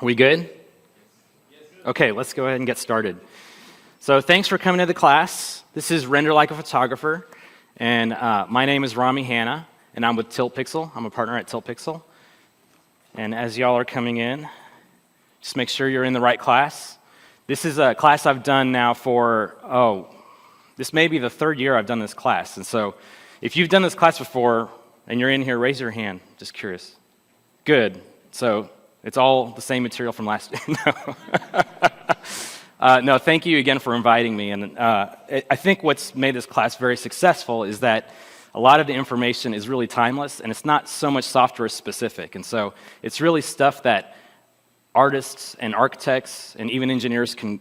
Are we good? Okay, let's go ahead and get started. So thanks for coming to the class. This is Render Like a Photographer, and my name is Rami Hanna, and I'm with Tilt Pixel. I'm a partner at Tilt Pixel. And as y'all are coming in, just make sure you're in the right class. This is a class I've done now for, this may be the third year I've done this class. And so if you've done this class before and you're in here, raise your hand. Just curious. Good. So it's all the same material from last year. No, thank you again for inviting me. And I think what's made this class very successful is that a lot of the information is really timeless, and it's not so much software specific. And so it's really stuff that artists and architects and even engineers can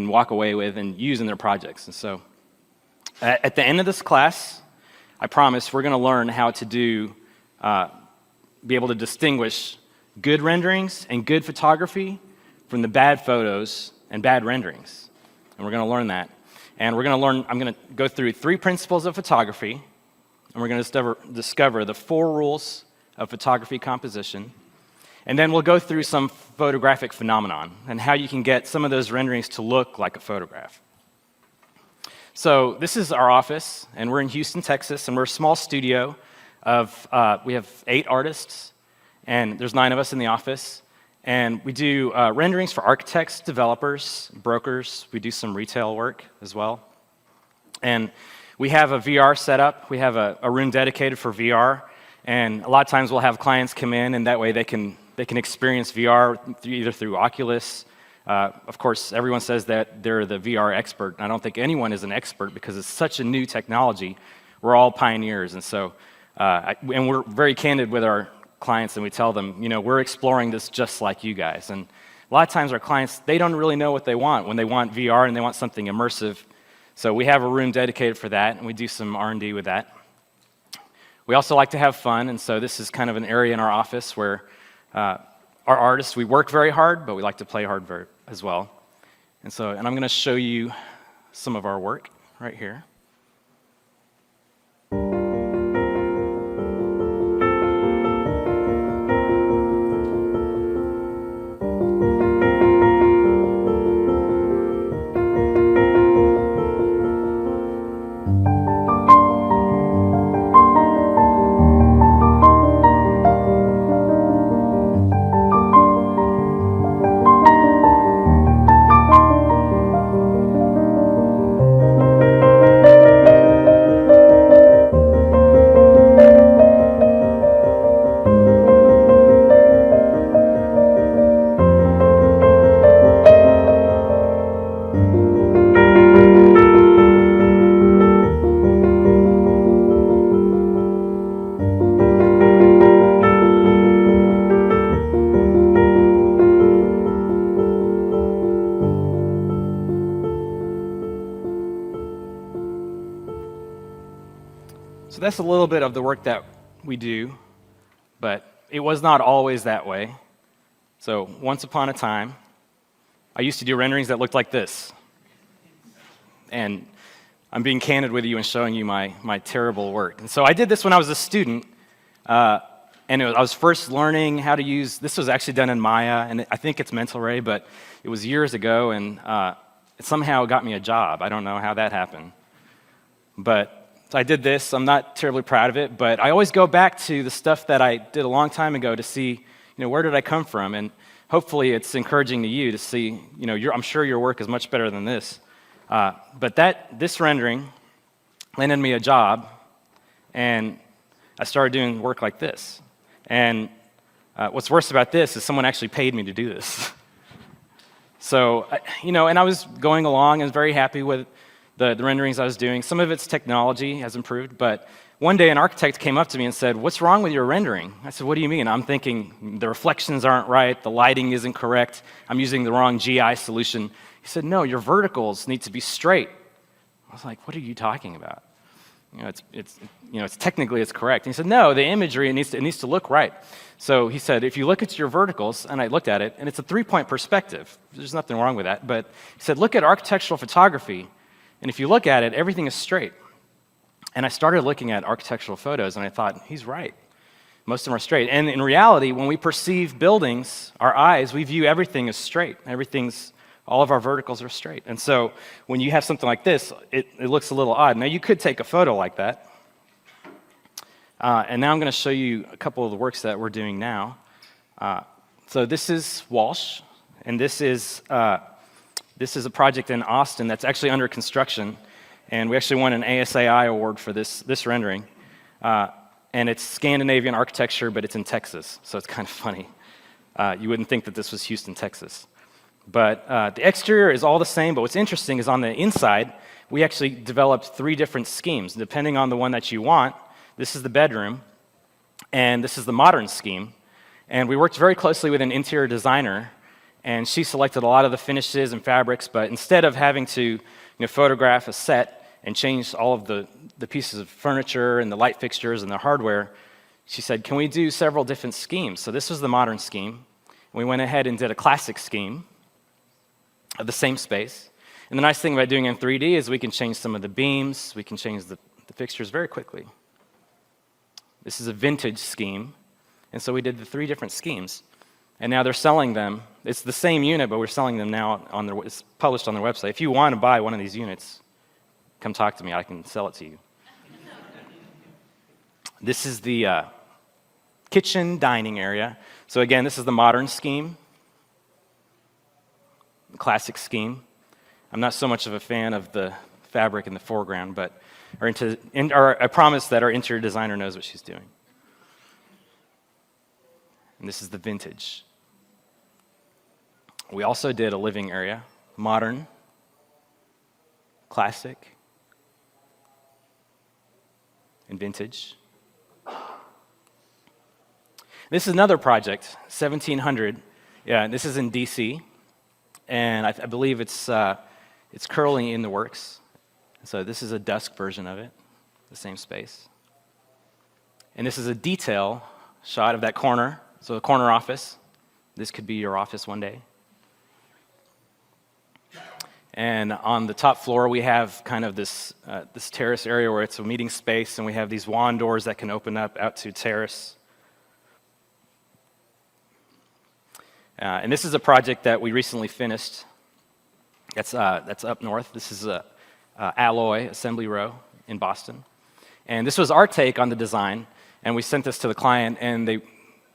walk away with and use in their projects. And so at the end of this class, I promise we're going to learn how to be able to distinguish good renderings and good photography from the bad photos and bad renderings. And we're going to learn that. And we're going to learn, I'm going to go through 3 principles of photography, and we're going to discover the 4 rules of photography composition. And then we'll go through some photographic phenomenon and how you can get some of those renderings to look like a photograph. So this is our office, and we're in Houston, Texas, and we're a small studio of, we have 8 artists, and there's 9 of us in the office. And we do renderings for architects, developers, brokers. We do some retail work as well. And we have a VR setup. We have a room dedicated for VR. And a lot of times we'll have clients come in, and that way they can experience VR either through Oculus. Of course, everyone says that they're the VR expert. I don't think anyone is an expert because it's such a new technology. We're all pioneers. And so, and we're very candid with our clients, and we tell them, we're exploring this just like you guys. And a lot of times our clients, they don't really know what they want when they want VR and they want something immersive. So we have a room dedicated for that, and we do some R&D with that. We also like to have fun, and so this is kind of an area in our office where our artists, we work very hard, but we like to play hard as well. And I'm going to show you some of our work right here. So that's a little bit of the work that we do, but it was not always that way. So once upon a time, I used to do renderings that looked like this. And I'm being candid with you and showing you my terrible work. And so I did this when I was a student, and I was first learning how to use, this was actually done in Maya, and I think it's Mental Ray, but it was years ago, and it somehow got me a job. I don't know how that happened. So I did this. I'm not terribly proud of it, but I always go back to the stuff that I did a long time ago to see, where did I come from? And hopefully it's encouraging to you to see, I'm sure your work is much better than this. But this rendering landed me a job, and I started doing work like this. And what's worse about this is someone actually paid me to do this. So, and I was going along and was very happy with the renderings I was doing. Some of its technology has improved, but one day an architect came up to me and said, "What's wrong with your rendering?" I said, "What do you mean?" I'm thinking, the reflections aren't right, the lighting isn't correct, I'm using the wrong GI solution. He said, "No, your verticals need to be straight." I was like, "What are you talking about?" It's technically it's correct. And he said, "No, the imagery, it needs to look right." So he said, "If you look at your verticals," and I looked at it, and it's a 3-point perspective. There's nothing wrong with that. But he said, "Look at architectural photography, and if you look at it, everything is straight." And I started looking at architectural photos, and I thought, he's right. Most of them are straight. And in reality, when we perceive buildings, our eyes, we view everything as straight. All of our verticals are straight. And so when you have something like this, it looks a little odd. Now, you could take a photo like that. And now I'm going to show you a couple of the works that we're doing now. So this is Walsh, and this is a project in Austin that's actually under construction. And we actually won an ASAI award for this rendering. And it's Scandinavian architecture, but it's in Texas, so it's kind of funny. You wouldn't think that this was Houston, Texas. But the exterior is all the same, but what's interesting is on the inside, we actually developed 3 different schemes. Depending on the one that you want, this is the bedroom, and this is the modern scheme. And we worked very closely with an interior designer, and she selected a lot of the finishes and fabrics, but instead of having to photograph a set and change all of the pieces of furniture and the light fixtures and the hardware, she said, can we do several different schemes? So this was the modern scheme. We went ahead and did a classic scheme of the same space. And the nice thing about doing it in 3D is we can change some of the beams, we can change the fixtures very quickly. This is a vintage scheme, and so we did the 3 different schemes. And now they're selling them. It's the same unit, but we're selling them now it's published on their website. If you want to buy one of these units, come talk to me, I can sell it to you. This is the kitchen dining area. So again, this is the modern scheme, classic scheme. I'm not so much of a fan of the fabric in the foreground, but I promise that our interior designer knows what she's doing. And this is the vintage. We also did a living area, modern, classic, and vintage. This is another project, 1700. Yeah, this is in DC, and I believe it's currently in the works. So this is a dusk version of it, the same space. And this is a detail shot of that corner, so the corner office. This could be your office one day. And on the top floor, we have kind of this terrace area where it's a meeting space, and we have these wand doors that can open up out to terrace. And this is a project that we recently finished. That's up north. This is Alloy Assembly Row in Boston. And this was our take on the design, and we sent this to the client, and the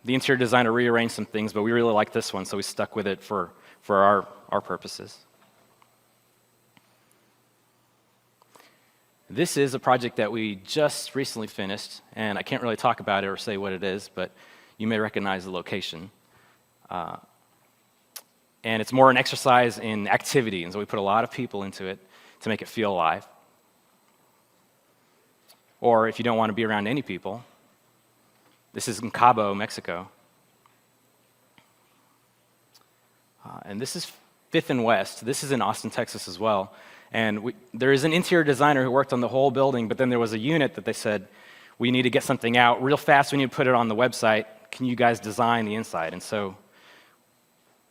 interior designer rearranged some things, but we really liked this one, so we stuck with it for our purposes. This is a project that we just recently finished, and I can't really talk about it or say what it is, but you may recognize the location. And it's more an exercise in activity, and so we put a lot of people into it to make it feel alive. Or if you don't want to be around any people, this is in Cabo, Mexico. And this is 5th and West. This is in Austin, Texas as well. And there is an interior designer who worked on the whole building, but then there was a unit that they said, we need to get something out real fast, we need to put it on the website. Can you guys design the inside? And so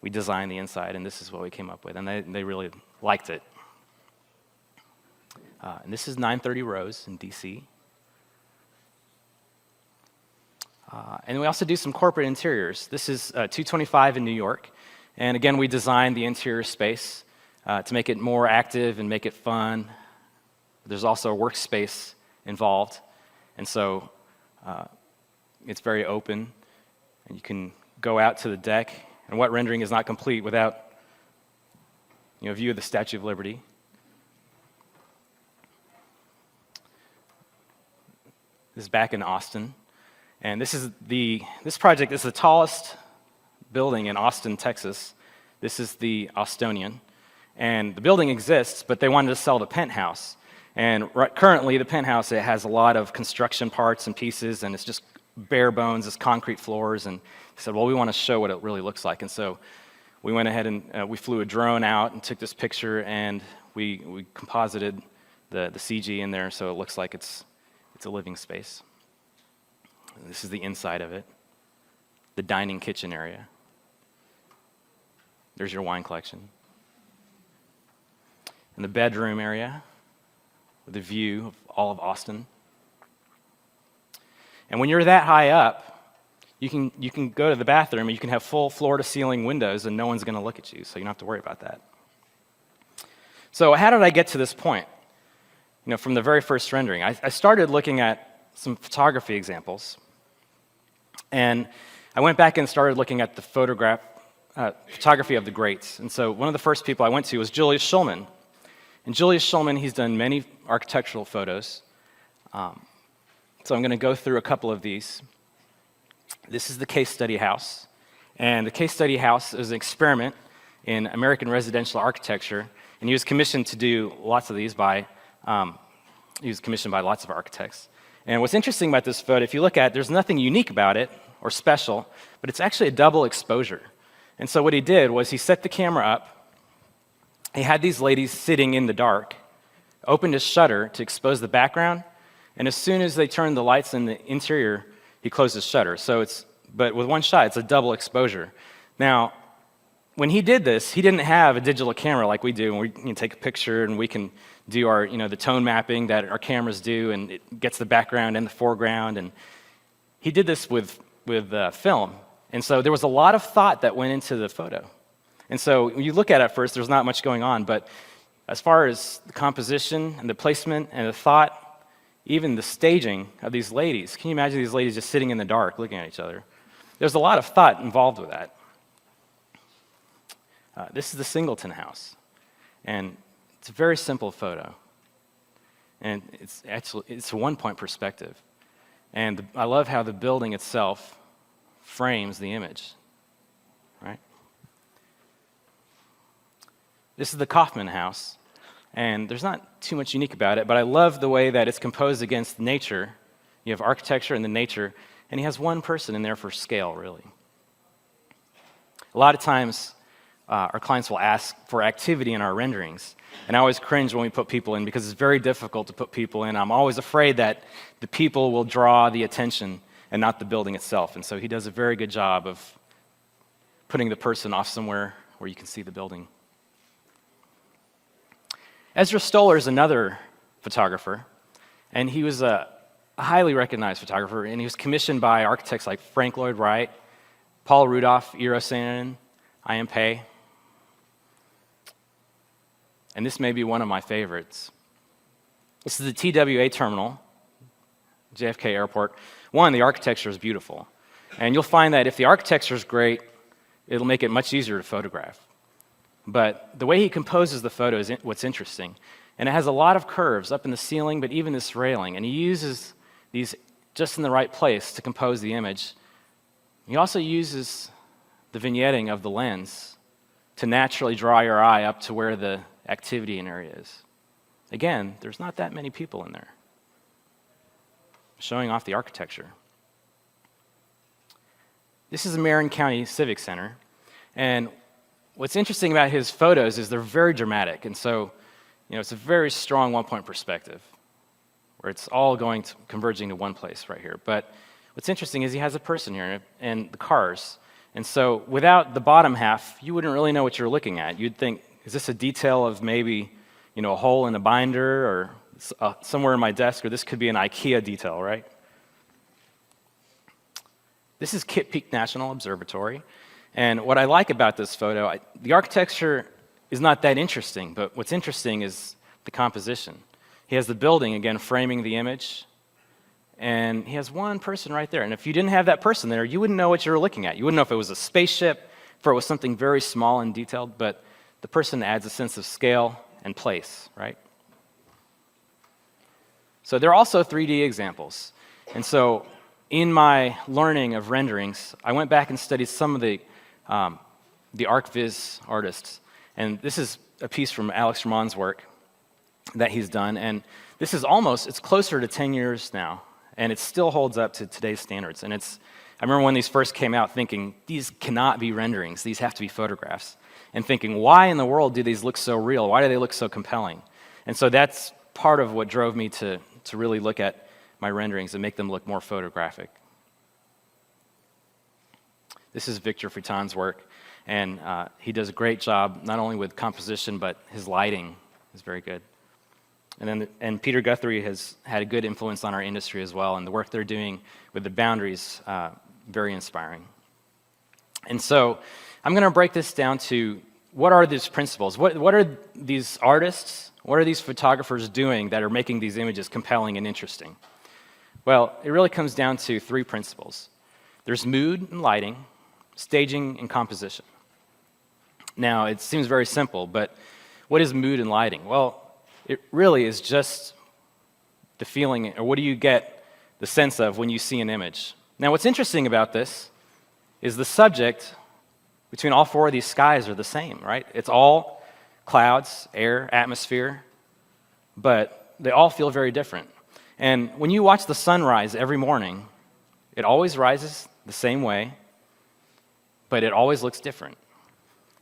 we designed the inside, and this is what we came up with, and they really liked it. And this is 930 Rose in DC. And we also do some corporate interiors. This is 225 in New York. And again, we designed the interior space to make it more active and make it fun. There's also a workspace involved. And so it's very open. And you can go out to the deck. And what rendering is not complete without a view of the Statue of Liberty. This is back in Austin. And this project is the tallest building in Austin, Texas. This is the Austonian. And the building exists, but they wanted to sell the penthouse. And currently, the penthouse, it has a lot of construction parts and pieces, and it's just bare bones, it's concrete floors. And they said, well, we want to show what it really looks like. And so we went ahead and we flew a drone out and took this picture, and we composited the CG in there, so it looks like it's a living space. And this is the inside of it, the dining kitchen area. There's your wine collection. And the bedroom area with a view of all of Austin. And when you're that high up, you can go to the bathroom and you can have full floor-to-ceiling windows and no one's going to look at you, so you don't have to worry about that. So how did I get to this point? From the very first rendering, I started looking at some photography examples, and I went back and started looking at the photography of the greats. And so one of the first people I went to was Julius Shulman. And Julius Shulman, he's done many architectural photos. So I'm going to go through a couple of these. This is the case study house. And the case study house is an experiment in American residential architecture. And he was commissioned to do lots of these he was commissioned by lots of architects. And what's interesting about this photo, if you look at it, there's nothing unique about it or special, but it's actually a double exposure. And so what he did was he set the camera up. He had these ladies sitting in the dark, opened his shutter to expose the background, and as soon as they turned the lights in the interior, he closed his shutter. But with one shot, it's a double exposure. Now, when he did this, he didn't have a digital camera like we do, and we can take a picture and we can do our, the tone mapping that our cameras do, and it gets the background and the foreground. And he did this with film, and so there was a lot of thought that went into the photo. And so when you look at it at first, there's not much going on, but as far as the composition and the placement and the thought, even the staging of these ladies, can you imagine these ladies just sitting in the dark looking at each other? There's a lot of thought involved with that. This is the Singleton house, and it's a very simple photo, and it's a one-point perspective, and I love how the building itself frames the image, right? This is the Kaufman house, and there's not too much unique about it, but I love the way that it's composed against nature. You have architecture and the nature, and he has one person in there for scale, really. A lot of times, our clients will ask for activity in our renderings, and I always cringe when we put people in because it's very difficult to put people in. I'm always afraid that the people will draw the attention and not the building itself, and so he does a very good job of putting the person off somewhere where you can see the building. Ezra Stoller is another photographer, and he was a highly recognized photographer, and he was commissioned by architects like Frank Lloyd Wright, Paul Rudolph, Eero Saarinen, I.M. Pei. And this may be one of my favorites. This is the TWA terminal, JFK Airport. One, the architecture is beautiful. And you'll find that if the architecture is great, it'll make it much easier to photograph. But the way he composes the photo is what's interesting. And it has a lot of curves up in the ceiling, but even this railing. And he uses these just in the right place to compose the image. He also uses the vignetting of the lens to naturally draw your eye up to where the activity in area is. Again, there's not that many people in there, showing off the architecture. This is the Marin County Civic Center, and what's interesting about his photos is they're very dramatic, and so it's a very strong one-point perspective, where it's all converging to one place right here. But what's interesting is he has a person here and the cars. And so without the bottom half, you wouldn't really know what you're looking at. You'd think, is this a detail of maybe a hole in a binder or somewhere in my desk, or this could be an IKEA detail, right? This is Kitt Peak National Observatory. And what I like about this photo, the architecture is not that interesting, but what's interesting is the composition. He has the building, again, framing the image, and he has one person right there. And if you didn't have that person there, you wouldn't know what you were looking at. You wouldn't know if it was a spaceship, if it was something very small and detailed, but the person adds a sense of scale and place, right? So there are also 3D examples. And so in my learning of renderings, I went back and studied some of the ArcViz artists. And this is a piece from Alex Ramon's work that he's done. And this is it's closer to 10 years now. And it still holds up to today's standards. And I remember when these first came out thinking, these cannot be renderings, these have to be photographs. And thinking, why in the world do these look so real? Why do they look so compelling? And so that's part of what drove me to really look at my renderings and make them look more photographic. This is Victor Fritan's work, and he does a great job, not only with composition, but his lighting is very good. And Peter Guthrie has had a good influence on our industry as well, and the work they're doing with the boundaries very inspiring. And so I'm going to break this down to what are these principles? What are these artists, what are these photographers doing that are making these images compelling and interesting? Well, it really comes down to three principles. There's mood and lighting, staging and composition. Now, it seems very simple, but what is mood and lighting? Well, it really is just the feeling, or what do you get the sense of when you see an image? Now, what's interesting about this is the subject between all four of these skies are the same, right? It's all clouds, air, atmosphere, but they all feel very different. And when you watch the sunrise every morning, it always rises the same way, but it always looks different.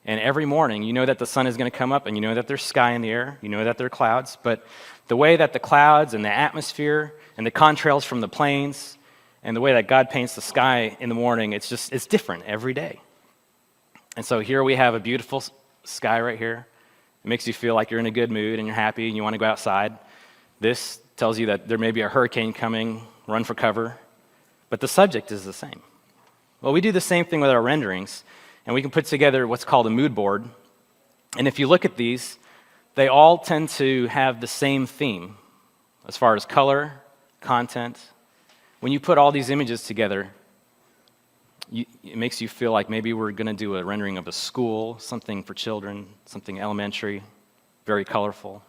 And every morning, you know that the sun is going to come up, and you know that there's sky in the air, you know that there are clouds, but the way that the clouds and the atmosphere and the contrails from the plains and the way that God paints the sky in the morning, it's different every day. And so here we have a beautiful sky right here. It makes you feel like you're in a good mood and you're happy and you want to go outside. This tells you that there may be a hurricane coming, run for cover, but the subject is the same. Well, we do the same thing with our renderings, and we can put together what's called a mood board. And if you look at these, they all tend to have the same theme as far as color, content. When you put all these images together, it makes you feel like maybe we're going to do a rendering of a school, something for children, something elementary, very colorful.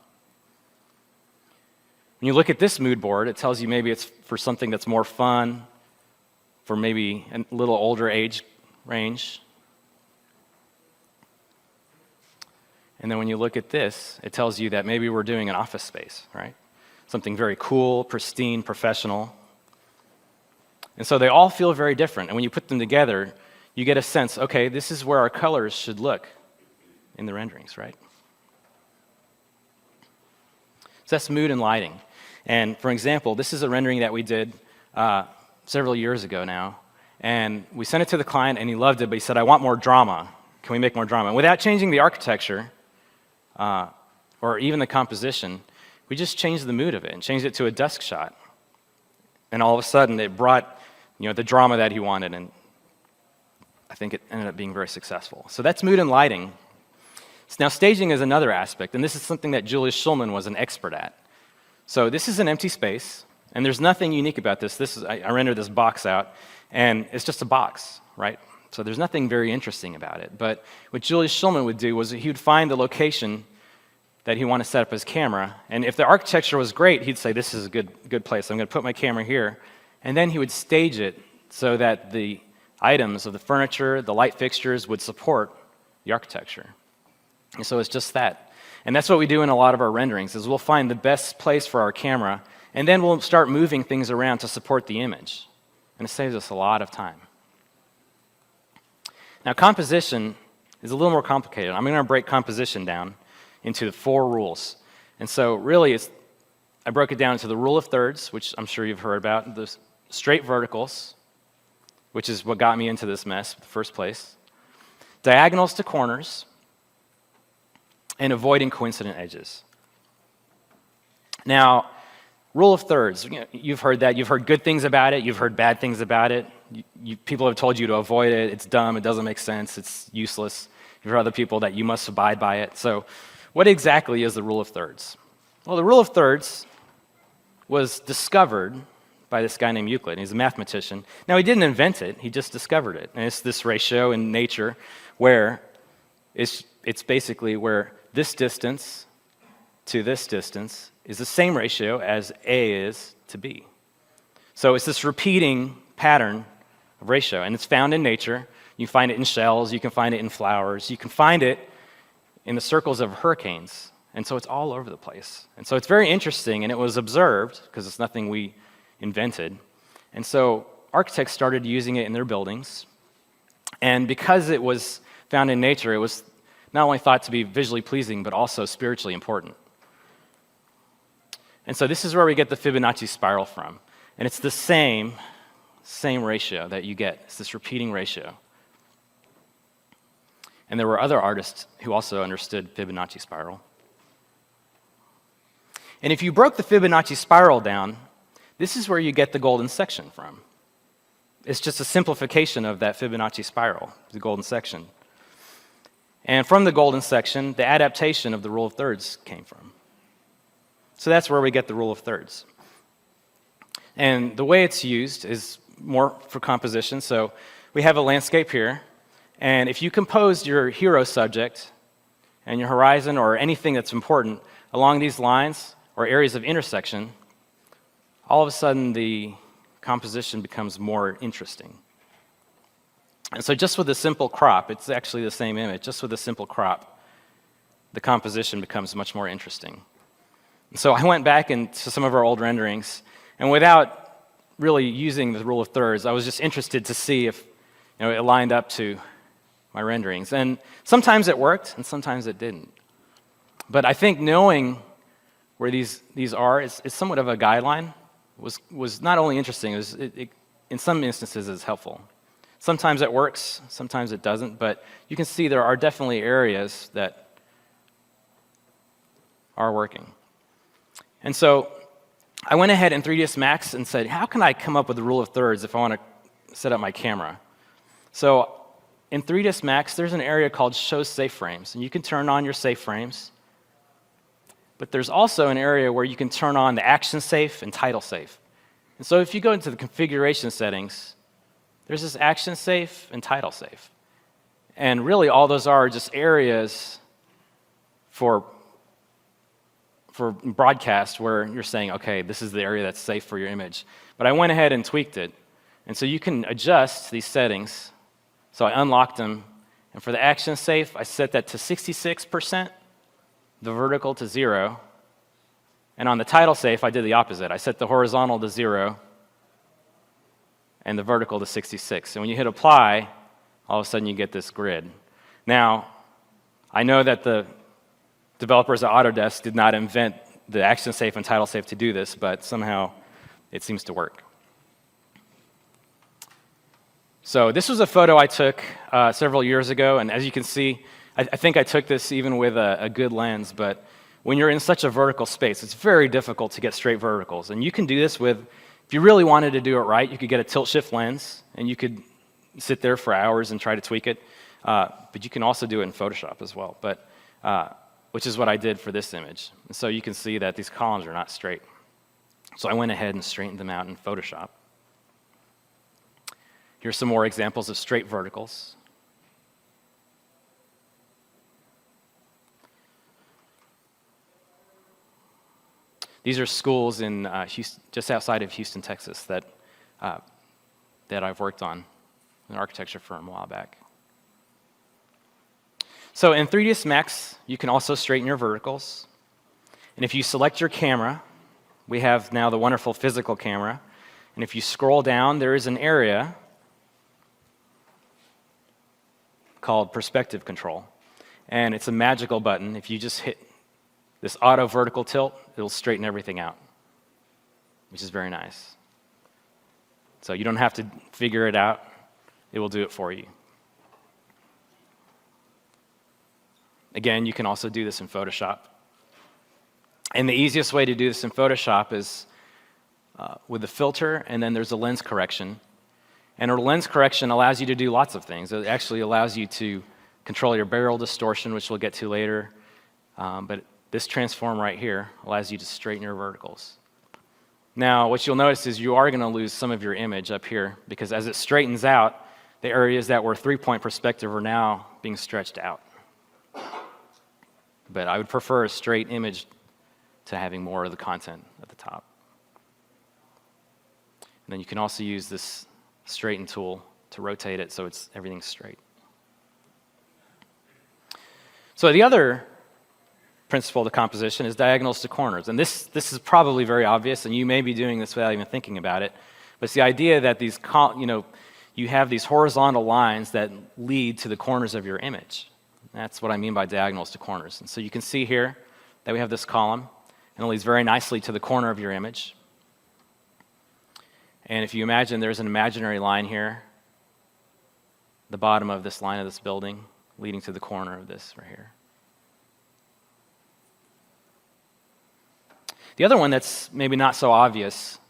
When you look at this mood board, it tells you maybe it's for something that's more fun, for maybe a little older age range. And then when you look at this, it tells you that maybe we're doing an office space, right? Something very cool, pristine, professional. And so they all feel very different. And when you put them together, you get a sense, okay, this is where our colors should look in the renderings, right? So that's mood and lighting. And for example, this is a rendering that we did several years ago now. And we sent it to the client, and he loved it, but he said, I want more drama. Can we make more drama? And without changing the architecture or even the composition, we just changed the mood of it and changed it to a dusk shot. And all of a sudden, it brought the drama that he wanted, and I think it ended up being very successful. So that's mood and lighting. Now, staging is another aspect, and this is something that Julius Schulman was an expert at. So this is an empty space, and there's nothing unique about this. I rendered this box out, and it's just a box, right? So there's nothing very interesting about it. But what Julius Schulman would do was he would find the location that he wanted to set up his camera, and if the architecture was great, he'd say, this is a good place. I'm going to put my camera here. And then he would stage it so that the items of the furniture, the light fixtures would support the architecture. And so it's just that. And that's what we do in a lot of our renderings, is we'll find the best place for our camera, and then we'll start moving things around to support the image. And it saves us a lot of time. Now, composition is a little more complicated. I'm going to break composition down into the 4 rules. And so really, I broke it down into the rule of thirds, which I'm sure you've heard about, the straight verticals, which is what got me into this mess in the first place, diagonals to corners, and avoiding coincident edges. Now, rule of thirds, you've heard that. You've heard good things about it. You've heard bad things about it. People have told you to avoid it. It's dumb. It doesn't make sense. It's useless. You've heard other people that you must abide by it. So what exactly is the rule of thirds? Well, the rule of thirds was discovered by this guy named Euclid. He's a mathematician. Now, he didn't invent it. He just discovered it. And it's this ratio in nature where it's basically where this distance to this distance is the same ratio as A is to B. So it's this repeating pattern of ratio, and it's found in nature. You find it in shells, you can find it in flowers, you can find it in the circles of hurricanes, and so it's all over the place. And so it's very interesting, and it was observed, because it's nothing we invented, and so architects started using it in their buildings, and because it was found in nature, it was not only thought to be visually pleasing, but also spiritually important. And so this is where we get the Fibonacci spiral from. And it's the same ratio that you get. It's this repeating ratio. And there were other artists who also understood Fibonacci spiral. And if you broke the Fibonacci spiral down, this is where you get the golden section from. It's just a simplification of that Fibonacci spiral, the golden section. And from the golden section, the adaptation of the rule of thirds came from. So that's where we get the rule of thirds. And the way it's used is more for composition. So we have a landscape here, and if you composed your hero subject and your horizon or anything that's important along these lines or areas of intersection, all of a sudden the composition becomes more interesting. And so just with a simple crop, it's actually the same image, just with a simple crop, the composition becomes much more interesting. And so I went back into some of our old renderings, and without really using the rule of thirds, I was just interested to see if it lined up to my renderings. And sometimes it worked, and sometimes it didn't. But I think knowing where these are is somewhat of a guideline. Was not only interesting, in some instances is helpful. Sometimes it works, sometimes it doesn't, but you can see there are definitely areas that are working. And so I went ahead in 3ds Max and said, how can I come up with the rule of thirds if I want to set up my camera? So in 3ds Max, there's an area called Show Safe Frames, and you can turn on your safe frames. But there's also an area where you can turn on the action safe and title safe. And so if you go into the configuration settings, there's this action safe and title safe. And really all those are just areas for broadcast where you're saying, okay, this is the area that's safe for your image. But I went ahead and tweaked it. And so you can adjust these settings. So I unlocked them. And for the action safe, I set that to 66%. The vertical to 0, and on the title safe, I did the opposite. I set the horizontal to 0 and the vertical to 66. And when you hit apply, all of a sudden you get this grid. Now, I know that the developers at Autodesk did not invent the action safe and title safe to do this, but somehow it seems to work. So this was a photo I took several years ago, and as you can see, I think I took this even with a good lens, but when you're in such a vertical space, it's very difficult to get straight verticals. And you can do this with, if you really wanted to do it right, you could get a tilt-shift lens, and you could sit there for hours and try to tweak it. But you can also do it in Photoshop as well, which is what I did for this image. And so you can see that these columns are not straight. So I went ahead and straightened them out in Photoshop. Here's some more examples of straight verticals. These are schools in just outside of Houston, Texas, that I've worked on, an architecture firm a while back. So in 3ds Max, you can also straighten your verticals. And if you select your camera, we have now the wonderful physical camera. And if you scroll down, there is an area called perspective control. And it's a magical button. If you just hit this auto vertical tilt, it'll straighten everything out, which is very nice. So you don't have to figure it out. It will do it for you. Again, you can also do this in Photoshop. And the easiest way to do this in Photoshop is with the filter, and then there's a lens correction. And a lens correction allows you to do lots of things. It actually allows you to control your barrel distortion, which we'll get to later. But this transform right here allows you to straighten your verticals. Now, what you'll notice is you are going to lose some of your image up here, because as it straightens out, the areas that were three-point perspective are now being stretched out. But I would prefer a straight image to having more of the content at the top. And then you can also use this straighten tool to rotate it so everything's straight. So the other principle of the composition is diagonals to corners. And this is probably very obvious, and you may be doing this without even thinking about it. But it's the idea that you have these horizontal lines that lead to the corners of your image. That's what I mean by diagonals to corners. And so you can see here that we have this column, and it leads very nicely to the corner of your image. And if you imagine there's an imaginary line here, the bottom of this line of this building, leading to the corner of this right here. The other one that's maybe not so obvious,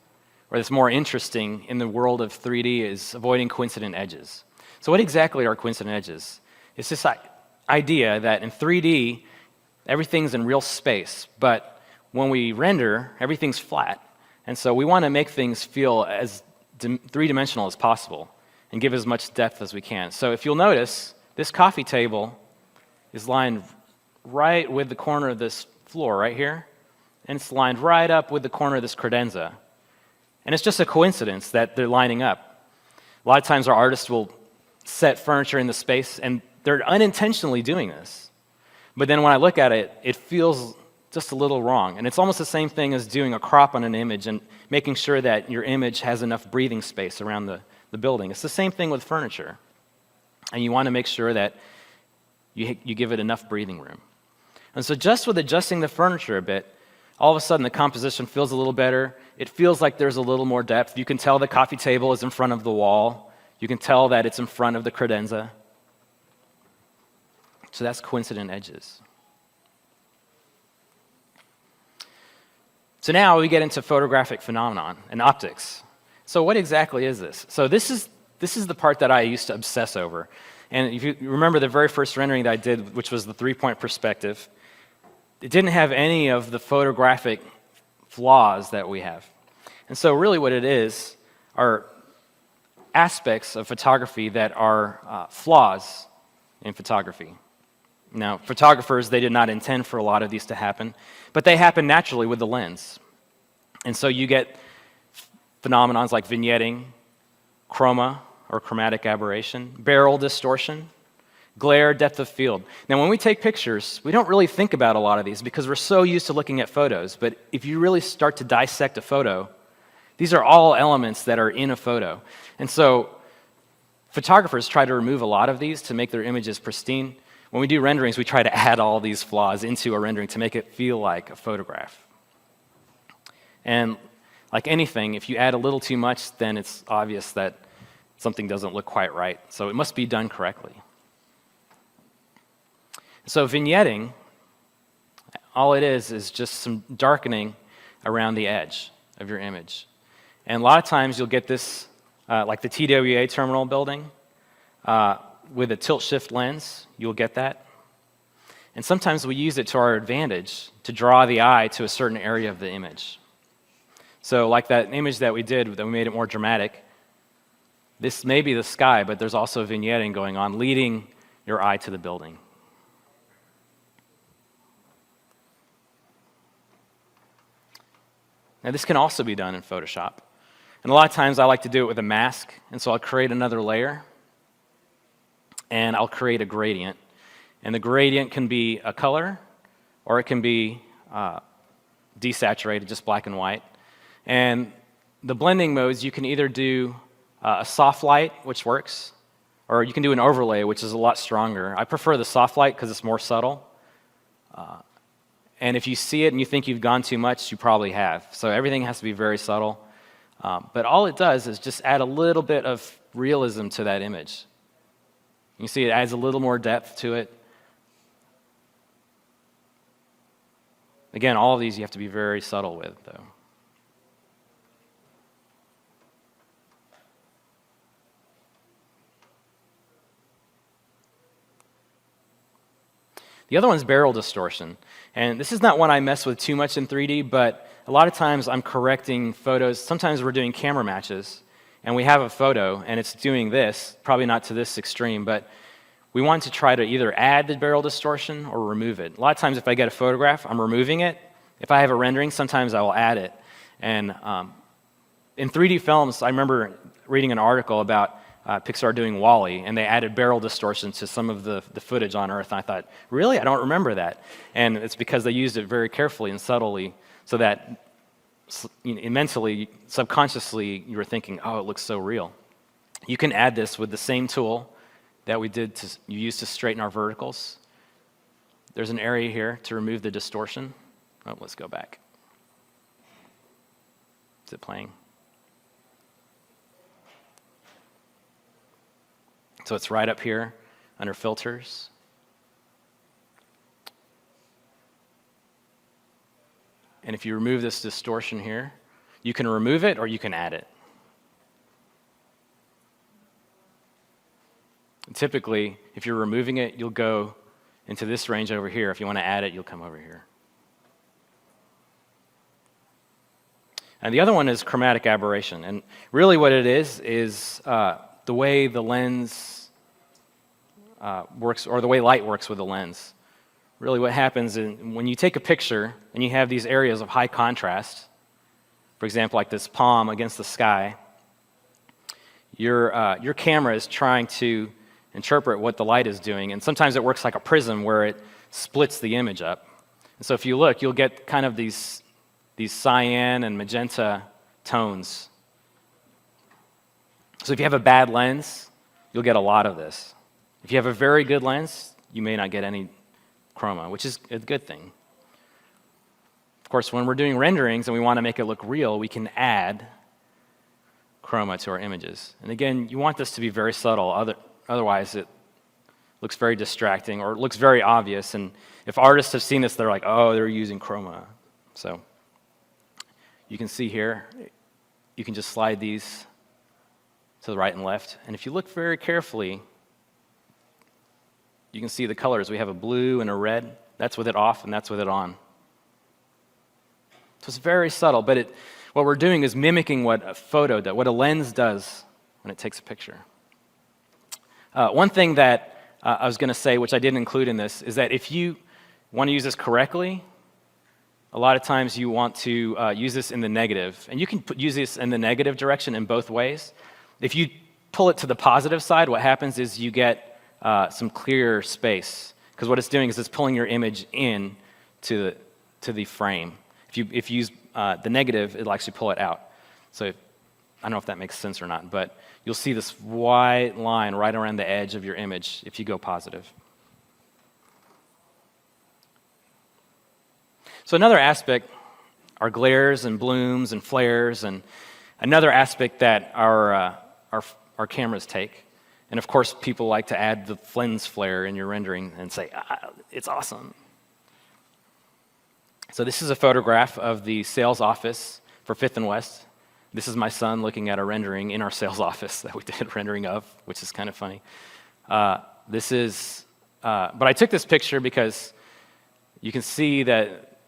or that's more interesting in the world of 3D is avoiding coincident edges. So what exactly are coincident edges? It's this idea that in 3D, everything's in real space, but when we render, everything's flat. And so we want to make things feel as three-dimensional as possible and give as much depth as we can. So if you'll notice, this coffee table is lined right with the corner of this floor right here, and it's lined right up with the corner of this credenza. And it's just a coincidence that they're lining up. A lot of times our artists will set furniture in the space, and they're unintentionally doing this. But then when I look at it, it feels just a little wrong. And it's almost the same thing as doing a crop on an image and making sure that your image has enough breathing space around the building. It's the same thing with furniture. And you want to make sure that you give it enough breathing room. And so just with adjusting the furniture a bit, all of a sudden the composition feels a little better. It feels like there's a little more depth. You can tell the coffee table is in front of the wall. You can tell that it's in front of the credenza. So that's coincident edges. So now we get into photographic phenomenon and optics. So what exactly is this? So this is the part that I used to obsess over. And if you remember the very first rendering that I did, which was the three-point perspective, it didn't have any of the photographic flaws that we have. And so really what it is are aspects of photography that are flaws in photography. Now, photographers, they did not intend for a lot of these to happen, but they happen naturally with the lens. And so you get phenomenons like vignetting, chroma, or chromatic aberration, barrel distortion, glare, depth of field. Now, when we take pictures, we don't really think about a lot of these because we're so used to looking at photos. But if you really start to dissect a photo, these are all elements that are in a photo. And so photographers try to remove a lot of these to make their images pristine. When we do renderings, we try to add all these flaws into a rendering to make it feel like a photograph. And like anything, if you add a little too much, then it's obvious that something doesn't look quite right. So it must be done correctly. So vignetting, all it is just some darkening around the edge of your image. And a lot of times you'll get this, like the TWA terminal building, with a tilt-shift lens, you'll get that. And sometimes we use it to our advantage to draw the eye to a certain area of the image. So like that image that we did, that we made it more dramatic, this may be the sky, but there's also vignetting going on, leading your eye to the building. Now this can also be done in Photoshop. And a lot of times I like to do it with a mask, and so I'll create another layer, and I'll create a gradient. And the gradient can be a color, or it can be desaturated, just black and white. And the blending modes, you can either do a soft light, which works, or you can do an overlay, which is a lot stronger. I prefer the soft light because it's more subtle. And if you see it and you think you've gone too much, you probably have. So everything has to be very subtle. But all it does is just add a little bit of realism to that image. You see it adds a little more depth to it. Again, all of these you have to be very subtle with, though. The other one's barrel distortion. And this is not one I mess with too much in 3D, but a lot of times I'm correcting photos. Sometimes we're doing camera matches, and we have a photo, and it's doing this, probably not to this extreme, but we want to try to either add the barrel distortion or remove it. A lot of times if I get a photograph, I'm removing it. If I have a rendering, sometimes I will add it. And in 3D films, I remember reading an article about Pixar doing WALL-E, and they added barrel distortion to some of the footage on Earth, and I thought, really? I don't remember that. And it's because they used it very carefully and subtly so that mentally, subconsciously, you were thinking, oh, it looks so real. You can add this with the same tool that you used to straighten our verticals. There's an area here to remove the distortion. Oh, let's go back. Is it playing? So it's right up here under filters. And if you remove this distortion here, You can remove it or you can add it. Typically, if you're removing it, you'll go into this range over here. If you want to add it, you'll come over here. And the other one is chromatic aberration. And really what it is the way the lens works, or the way light works with the lens. Really what happens is when you take a picture and you have these areas of high contrast, for example, like this palm against the sky, your camera is trying to interpret what the light is doing, and sometimes it works like a prism where it splits the image up. And so if you look, you'll get kind of these cyan and magenta tones. So if you have a bad lens, you'll get a lot of this. If you have a very good lens, you may not get any chroma, which is a good thing. Of course, when we're doing renderings and we want to make it look real, we can add chroma to our images. And again, you want this to be very subtle, otherwise it looks very distracting or it looks very obvious. And if artists have seen this, they're like, oh, they're using chroma. So you can see here, you can just slide these to the right and left. And if you look very carefully, you can see the colors. We have a blue and a red. That's with it off, and that's with it on. So it's very subtle, but what we're doing is mimicking what a lens does when it takes a picture. One thing that I was going to say, which I didn't include in this, is that if you want to use this correctly, a lot of times you want to use this in the negative. And you can use this in the negative direction in both ways. If you pull it to the positive side, what happens is you get some clearer space. Because what it's doing is it's pulling your image in to the frame. If you use the negative, it'll actually pull it out. So I don't know if that makes sense or not, but you'll see this white line right around the edge of your image if you go positive. So another aspect are glares and blooms and flares, and another aspect that our cameras take. And of course, people like to add the lens flare in your rendering and say, it's awesome. So this is a photograph of the sales office for 5th and West. This is my son looking at a rendering in our sales office that we did a rendering of, which is kind of funny. But I took this picture because you can see that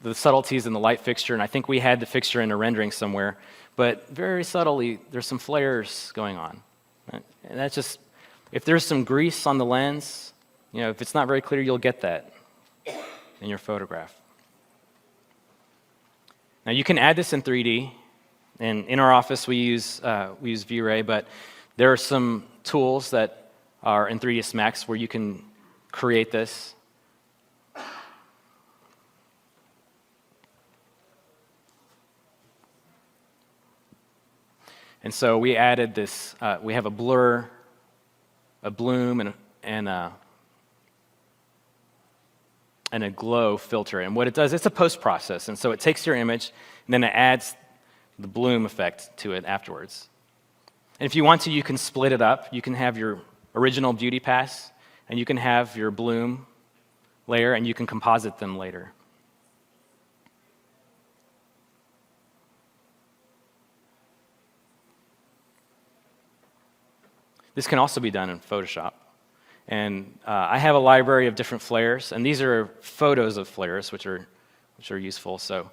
the subtleties in the light fixture, and I think we had the fixture in a rendering somewhere, but very subtly, there's some flares going on. And that's just, if there's some grease on the lens, if it's not very clear, you'll get that in your photograph. Now you can add this in 3D, and in our office we use V-Ray, but there are some tools that are in 3ds Max where you can create this. And so we added this, we have a blur, a bloom, and a glow filter. And what it does, it's a post-process. And so it takes your image, and then it adds the bloom effect to it afterwards. And if you want to, you can split it up. You can have your original beauty pass, and you can have your bloom layer, and you can composite them later. This can also be done in Photoshop. And I have a library of different flares, and these are photos of flares, which are useful. So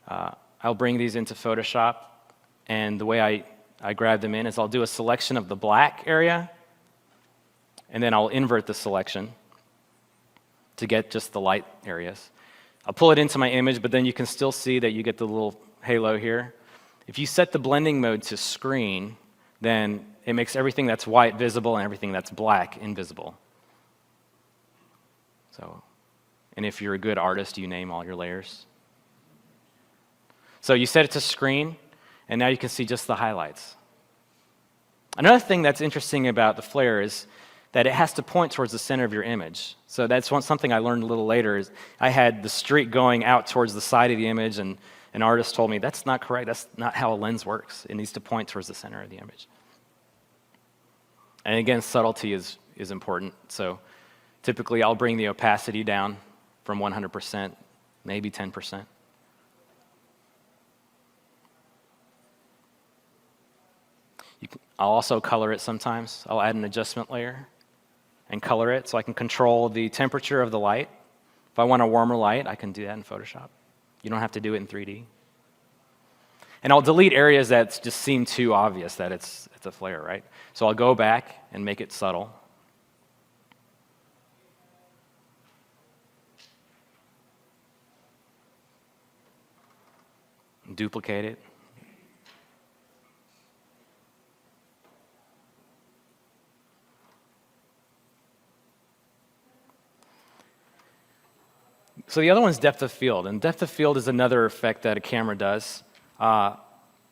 I'll bring these into Photoshop, and the way I grab them in is I'll do a selection of the black area, and then I'll invert the selection to get just the light areas. I'll pull it into my image, but then you can still see that you get the little halo here. If you set the blending mode to screen, then it makes everything that's white visible and everything that's black invisible. And if you're a good artist, you name all your layers. So you set it to screen, and now you can see just the highlights. Another thing that's interesting about the flare is that it has to point towards the center of your image. So that's something I learned a little later. Is I had the streak going out towards the side of the image, and an artist told me, that's not correct. That's not how a lens works. It needs to point towards the center of the image. And again, subtlety is important. So typically, I'll bring the opacity down from 100%, maybe 10%. I'll also color it sometimes. I'll add an adjustment layer and color it so I can control the temperature of the light. If I want a warmer light, I can do that in Photoshop. You don't have to do it in 3D. And I'll delete areas that just seem too obvious that it's a flare, right? So I'll go back and make it subtle. Duplicate it. So the other one's depth of field, and depth of field is another effect that a camera does.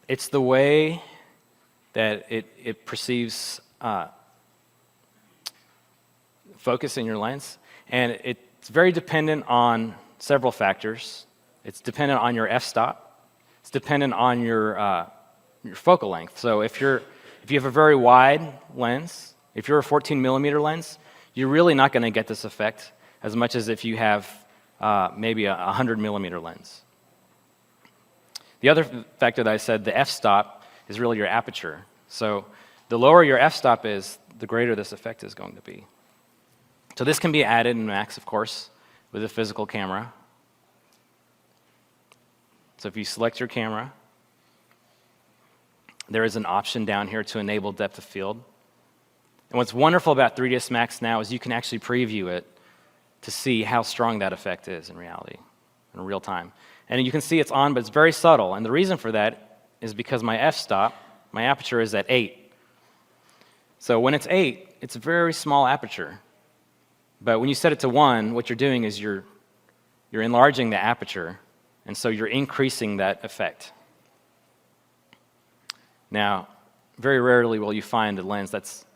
It's the way that it perceives focus in your lens, and it's very dependent on several factors. It's dependent on your f-stop. It's dependent on your focal length. So if you have a very wide lens, if you're a 14 millimeter lens, you're really not going to get this effect as much as if you have maybe a 100 millimeter lens. The other factor that I said, the f-stop, is really your aperture. So the lower your f-stop is, the greater this effect is going to be. So this can be added in Max, of course, with a physical camera. So if you select your camera, there is an option down here to enable depth of field. And what's wonderful about 3ds Max now is you can actually preview it to see how strong that effect is in reality, in real time. And you can see it's on, but it's very subtle. And the reason for that is because my f-stop, my aperture is at 8. So when it's 8, it's a very small aperture. But when you set it to 1, what you're doing is you're enlarging the aperture, and so you're increasing that effect. Now, very rarely will you find a lens that's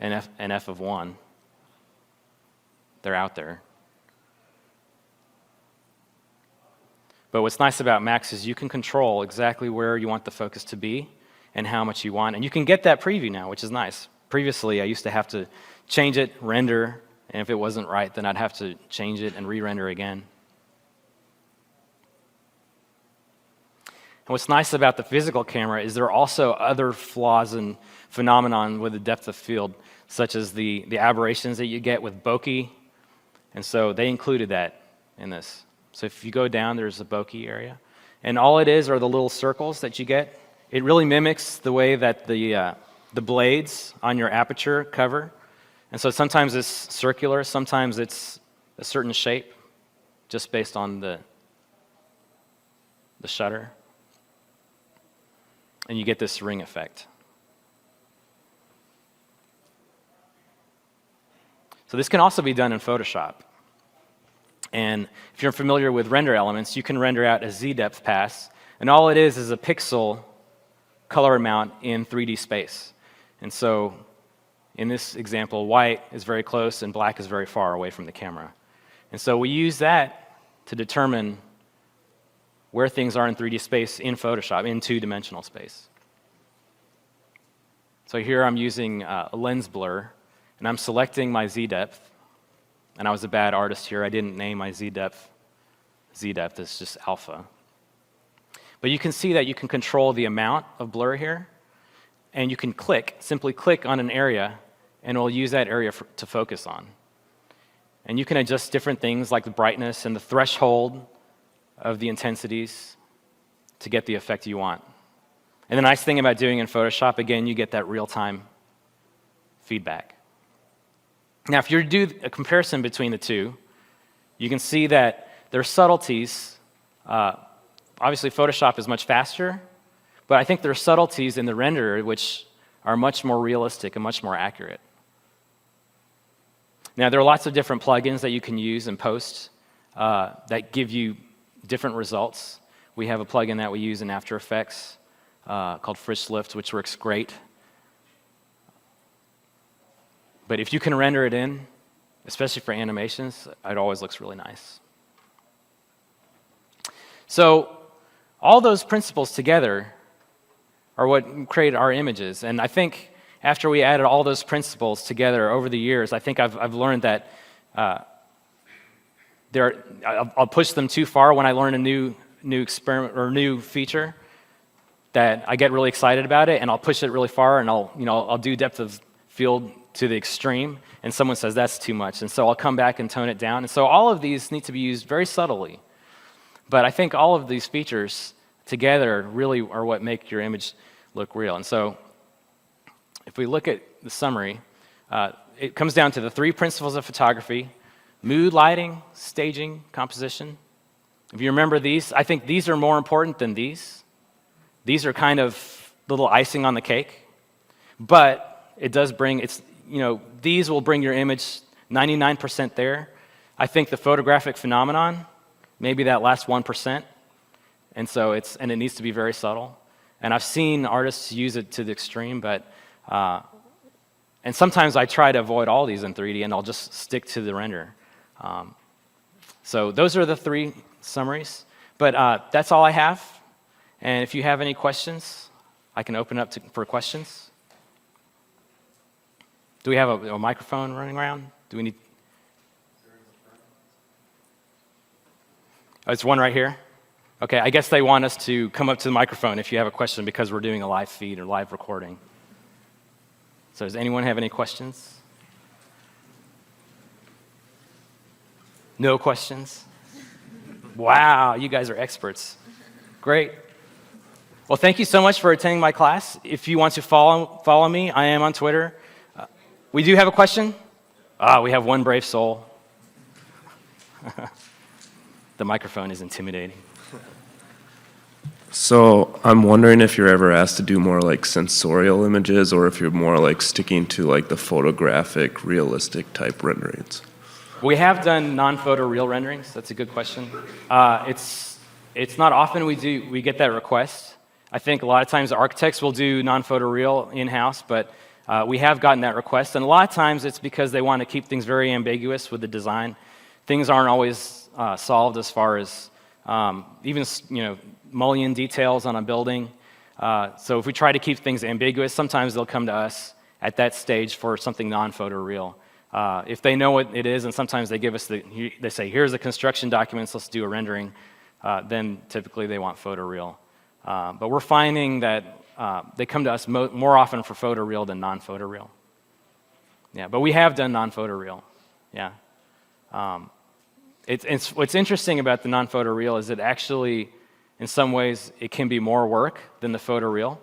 an f of 1. They're out there. But what's nice about Max is you can control exactly where you want the focus to be and how much you want. And you can get that preview now, which is nice. Previously, I used to have to change it, render, and if it wasn't right, then I'd have to change it and re-render again. And what's nice about the physical camera is there are also other flaws and phenomenon with the depth of field, such as the aberrations that you get with bokeh. And so they included that in this. So if you go down, there's a bokeh area. And all it is are the little circles that you get. It really mimics the way that the blades on your aperture cover. And so sometimes it's circular, sometimes it's a certain shape, just based on the shutter. And you get this ring effect. So this can also be done in Photoshop. And if you're familiar with render elements, you can render out a z-depth pass, and all it is a pixel color amount in 3D space. And so in this example, white is very close and black is very far away from the camera. And so we use that to determine where things are in 3D space in Photoshop, in two-dimensional space. So here I'm using a lens blur, and I'm selecting my z-depth. And I was a bad artist here. I didn't name my z-depth. Z-depth is just alpha. But you can see that you can control the amount of blur here, and you can simply click on an area, and it will use that area to focus on. And you can adjust different things like the brightness and the threshold of the intensities to get the effect you want. And the nice thing about doing in Photoshop, again, you get that real-time feedback. Now, if you do a comparison between the two, you can see that there are subtleties. Obviously, Photoshop is much faster, but I think there are subtleties in the renderer which are much more realistic and much more accurate. Now, there are lots of different plugins that you can use in post that give you different results. We have a plugin that we use in After Effects called Frisch Lift, which works great. But if you can render it in, especially for animations, it always looks really nice. So all those principles together are what create our images. And I think after we added all those principles together over the years, I think I've learned that I'll push them too far when I learn a new experiment or new feature. that I get really excited about it, and I'll push it really far, and I'll do depth of field to the extreme, and someone says that's too much, and so I'll come back and tone it down. And so all of these need to be used very subtly. But I think all of these features together really are what make your image look real. And so if we look at the summary, it comes down to the 3 principles of photography: mood, lighting, staging, composition. If you remember these, I think these are more important than these. These are kind of little icing on the cake. But it does bring, these will bring your image 99% there. I think the photographic phenomenon, maybe that last 1%. And so it needs to be very subtle. And I've seen artists use it to the extreme, and sometimes I try to avoid all these in 3D, and I'll just stick to the render. So those are the 3 summaries. But that's all I have. And if you have any questions, I can open up for questions. Do we have a microphone running around? Do we need? Oh, it's one right here? Okay, I guess they want us to come up to the microphone if you have a question, because we're doing a live feed or live recording. So does anyone have any questions? No questions? Wow, you guys are experts. Great. Well, thank you so much for attending my class. If you want to follow me, I am on Twitter. We do have a question? We have one brave soul. The microphone is intimidating. So I'm wondering if you're ever asked to do more like sensorial images, or if you're more like sticking to like the photographic, realistic type renderings. We have done non-photo real renderings. That's a good question. It's not often we get that request. I think a lot of times architects will do non-photo real in-house, but we have gotten that request, and a lot of times it's because they want to keep things very ambiguous with the design. Things aren't always solved as far as even mullion details on a building. So if we try to keep things ambiguous, sometimes they'll come to us at that stage for something non-photo real. If they know what it is, and sometimes they give us they say, here's the construction documents, let's do a rendering, then typically they want photo real. But we're finding that they come to us more often for photo real than non-photo real. Yeah, but we have done non-photo real. Yeah. What's interesting about the non-photo real is that actually, in some ways, it can be more work than the photo real.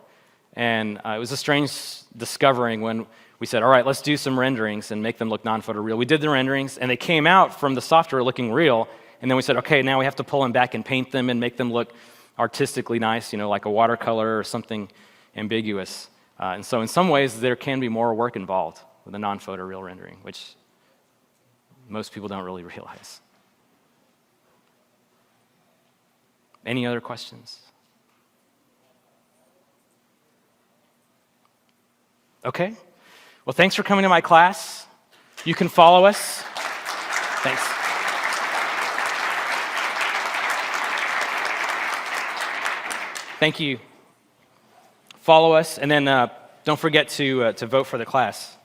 And it was a strange discovering when we said, all right, let's do some renderings and make them look non-photo real. We did the renderings, and they came out from the software looking real. And then we said, okay, now we have to pull them back and paint them and make them look artistically nice, like a watercolor or something ambiguous. And so in some ways, there can be more work involved with a non-photo real rendering, which most people don't really realize. Any other questions? Okay. Well, thanks for coming to my class. You can follow us. Thanks. Thank you. Follow us, and then don't forget to vote for the class.